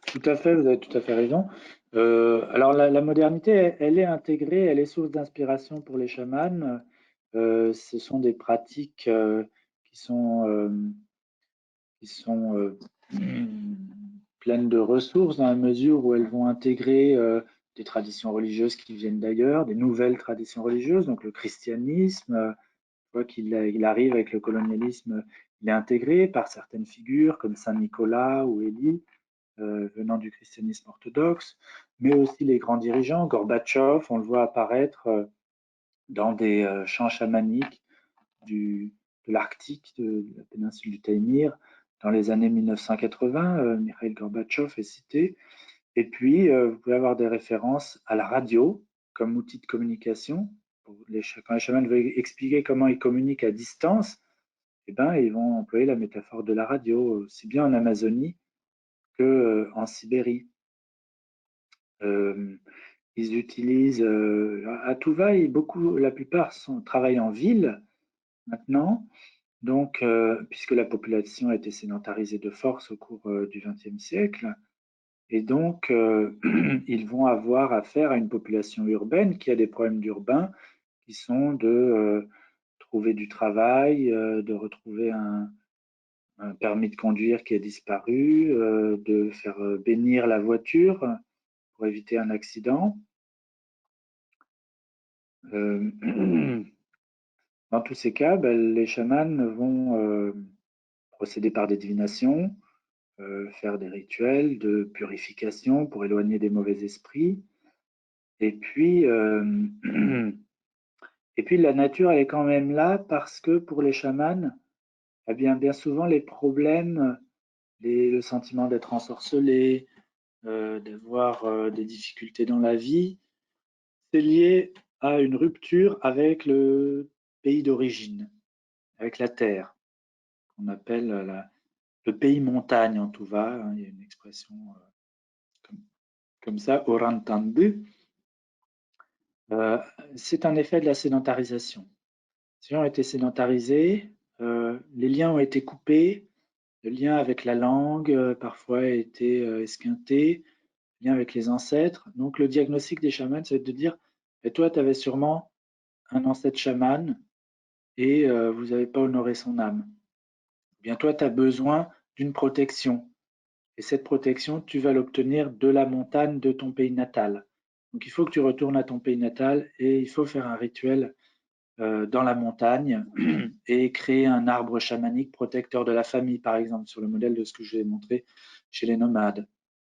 Tout à fait, vous avez tout à fait raison. Alors la modernité, elle est intégrée, elle est source d'inspiration pour les chamans. Ce sont des pratiques qui sont, euh, qui sont pleines de ressources dans la mesure où elles vont intégrer des traditions religieuses qui viennent d'ailleurs, des nouvelles traditions religieuses, donc le christianisme. On voit qu'il arrive avec le colonialisme, il est intégré par certaines figures comme Saint Nicolas ou Élie venant du christianisme orthodoxe, mais aussi les grands dirigeants. Gorbatchev, on le voit apparaître dans des chants chamaniques du, de l'Arctique, de la péninsule du Taïmyr, dans les années 1980. Mikhail Gorbatchev est cité. Et puis, vous pouvez avoir des références à la radio comme outil de communication. Quand les chamans veulent expliquer comment ils communiquent à distance, eh ben, ils vont employer la métaphore de la radio, aussi bien en Amazonie qu'en Sibérie. Euh, Ils utilisent à tout va, beaucoup, la plupart travaillent en ville maintenant, donc puisque la population a été sédentarisée de force au cours du XXe siècle, et donc ils vont avoir affaire à une population urbaine qui a des problèmes urbains qui sont de trouver du travail, de retrouver un permis de conduire qui a disparu, de faire bénir la voiture pour éviter un accident. Euh, Dans tous ces cas, ben, les chamans vont procéder par des divinations, faire des rituels de purification pour éloigner des mauvais esprits. Et puis, et puis la nature, elle est quand même là parce que pour les chamans, eh bien souvent les problèmes, le sentiment d'être ensorcelé, d'avoir des difficultés dans la vie, c'est lié à une rupture avec le pays d'origine, avec la terre, qu'on appelle le pays montagne en tout va, hein, il y a une expression comme, comme ça, Orantanbu. Euh, c'est un effet de la sédentarisation. Les gens ont été sédentarisés, les liens ont été coupés, le lien avec la langue parfois a été esquinté, le lien avec les ancêtres. Donc le diagnostic des chamans, c'est de dire, et toi, tu avais sûrement un ancêtre chaman et vous n'avez pas honoré son âme. Bien toi, tu as besoin d'une protection. Et cette protection, tu vas l'obtenir de la montagne de ton pays natal. Donc il faut que tu retournes à ton pays natal et il faut faire un rituel dans la montagne et créer un arbre chamanique protecteur de la famille, par exemple, sur le modèle de ce que je vous ai montré chez les nomades.